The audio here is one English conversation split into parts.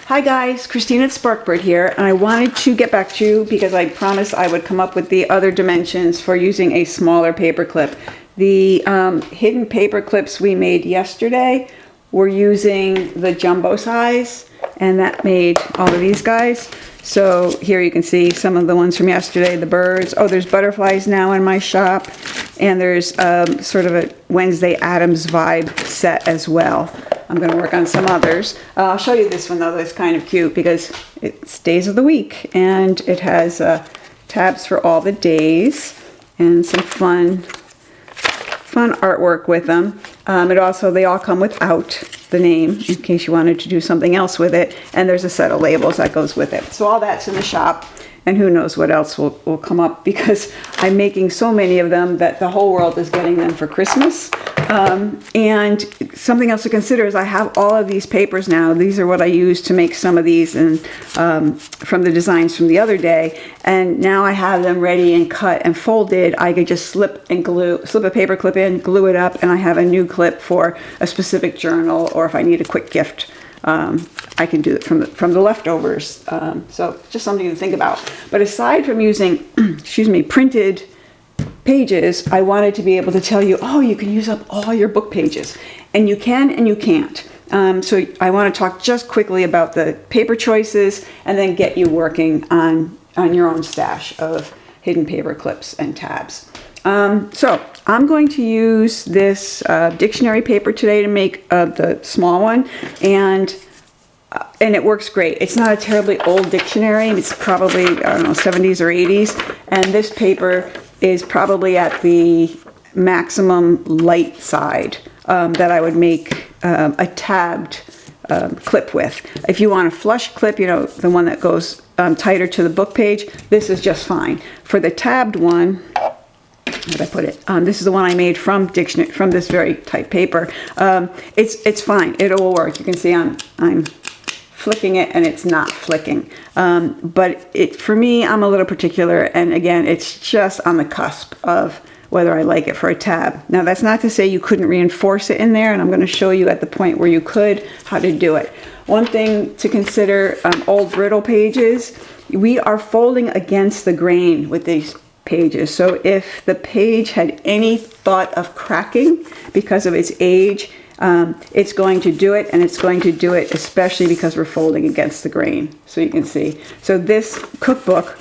Hi guys, Christine at SparkBird here, and I wanted to get back to you because I promised I would come up with the other dimensions for using a smaller paper clip. The hidden paper clips we made yesterday were using the jumbo size, and that made all of these guys. So here you can see some of the ones from yesterday, the birds. Oh, there's butterflies now in my shop, and there's sort of a Wednesday Addams vibe set as well. I'm going to work on some others. I'll show you this one though, that's kind of cute because it's days of the week and it has tabs for all the days and some fun artwork with them. They all come without the name in case you wanted to do something else with it, and there's a set of labels that goes with it. So all that's in the shop, and who knows what else will come up because I'm making so many of them that the whole world is getting them for Christmas. And something else to consider is I have all of these papers now. These are what I used to make some of these and from the designs from the other day. And now I have them ready and cut and folded. I could just slip a paper clip in, glue it up, and I have a new clip for a specific journal, or if I need a quick gift, I can do it from the leftovers. So just something to think about. But aside from using, printed pages, I wanted to be able to tell you, oh, you can use up all your book pages. And you can and you can't. So I want to talk just quickly about the paper choices and then get you working on your own stash of hidden paper clips and tabs. So I'm going to use this dictionary paper today to make the small one, and it works great. It's not a terribly old dictionary. It's probably, I don't know, 70s or 80s, and this paper is probably at the maximum light side that I would make a tabbed clip with. If you want a flush clip, the one that goes tighter to the book page, this is just fine. For the tabbed one, where did I put it? This is the one I made from this very tight paper. It's fine. It will work. You can see I'm flicking it and it's not flicking. But for me, I'm a little particular, and again, it's just on the cusp of whether I like it for a tab. Now, that's not to say you couldn't reinforce it in there, and I'm going to show you at the point where you could how to do it. One thing to consider, old brittle pages, we are folding against the grain with these pages. So if the page had any thought of cracking because of its age, it's going to do it, and it's going to do it especially because we're folding against the grain. So you can see. So this cookbook,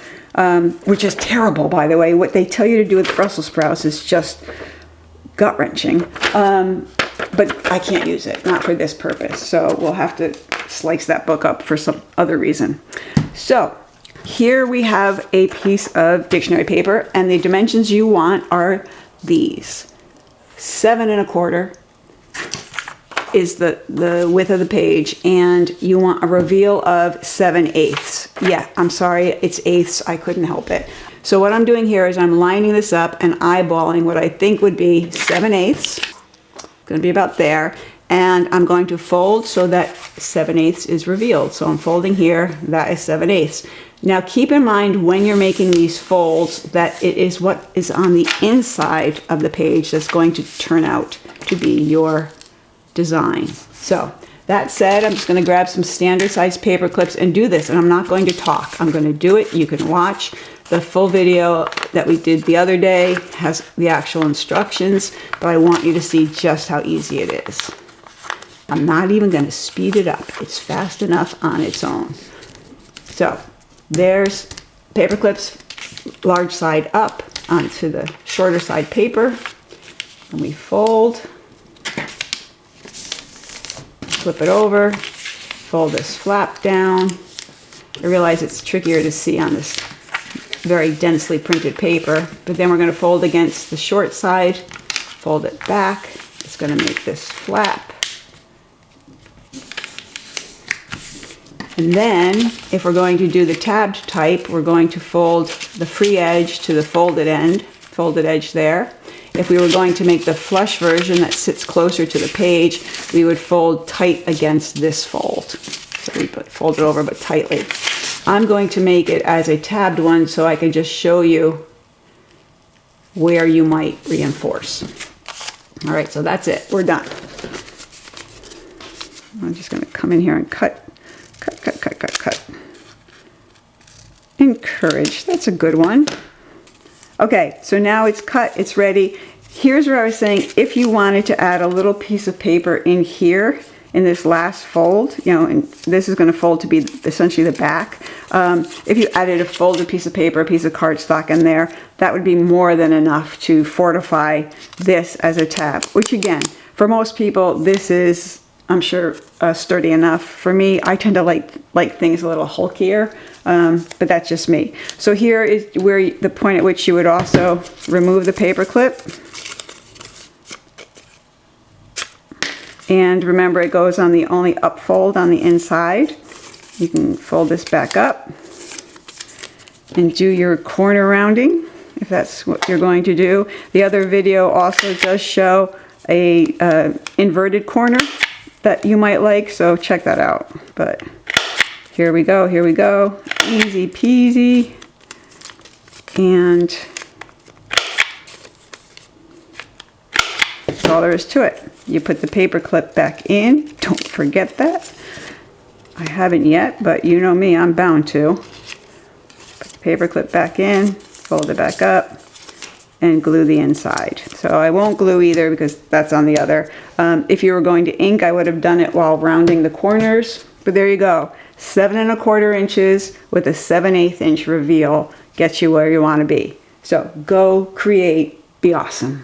which is terrible, by the way, what they tell you to do with Brussels sprouts is just gut-wrenching. But I can't use it, not for this purpose. So we'll have to slice that book up for some other reason. So here we have a piece of dictionary paper, and the dimensions you want are these. 7 1/4 is the width of the page, and you want a reveal of 7/8. Yeah, I'm sorry, it's eighths, I couldn't help it. So what I'm doing here is I'm lining this up and eyeballing what I think would be 7/8. Gonna be about there, and I'm going to fold so that 7/8 is revealed. So I'm folding here, that is 7/8. Now keep in mind when you're making these folds that it is what is on the inside of the page that's going to turn out to be your design. So that said, I'm just going to grab some standard size paper clips and do this, and I'm not going to talk. I'm going to do it. You can watch the full video that we did the other day, has the actual instructions, but I want you to see just how easy it is. I'm not even going to speed it up. It's fast enough on its own. So there's paper clips, large side up onto the shorter side paper, and we fold. Flip it over, fold this flap down. I realize it's trickier to see on this very densely printed paper, but then we're going to fold against the short side, fold it back. It's going to make this flap. And then, if we're going to do the tabbed type, we're going to fold the free edge to the folded edge there. If we were going to make the flush version that sits closer to the page, we would fold tight against this fold. So we fold it over but tightly. I'm going to make it as a tabbed one so I can just show you where you might reinforce. All right, so that's it. We're done. I'm just going to come in here and cut courage. That's a good one. Okay, so now it's cut, it's ready. Here's where I was saying, if you wanted to add a little piece of paper in here, in this last fold, you know, and this is going to fold to be essentially the back. If you added a folded piece of paper, a piece of cardstock in there, that would be more than enough to fortify this as a tab, which again, for most people, this is, I'm sure, sturdy enough. For me, I tend to like things a little hulkier, but that's just me. So here is where the point at which you would also remove the paper clip. And remember, it goes on the only up fold on the inside. You can fold this back up and do your corner rounding, if that's what you're going to do. The other video also does show a inverted corner that you might like, so check that out. But here we go, easy peasy. And that's all there is to it. You put the paper clip back in, don't forget that. I haven't yet, but you know me, I'm bound to. Put the paper clip back in, fold it back up, and glue the inside. So I won't glue either because that's on the other. If you were going to ink, I would have done it while rounding the corners, but there you go. 7 1/4 inches with a 7/8 inch reveal gets you where you want to be. So go create, be awesome.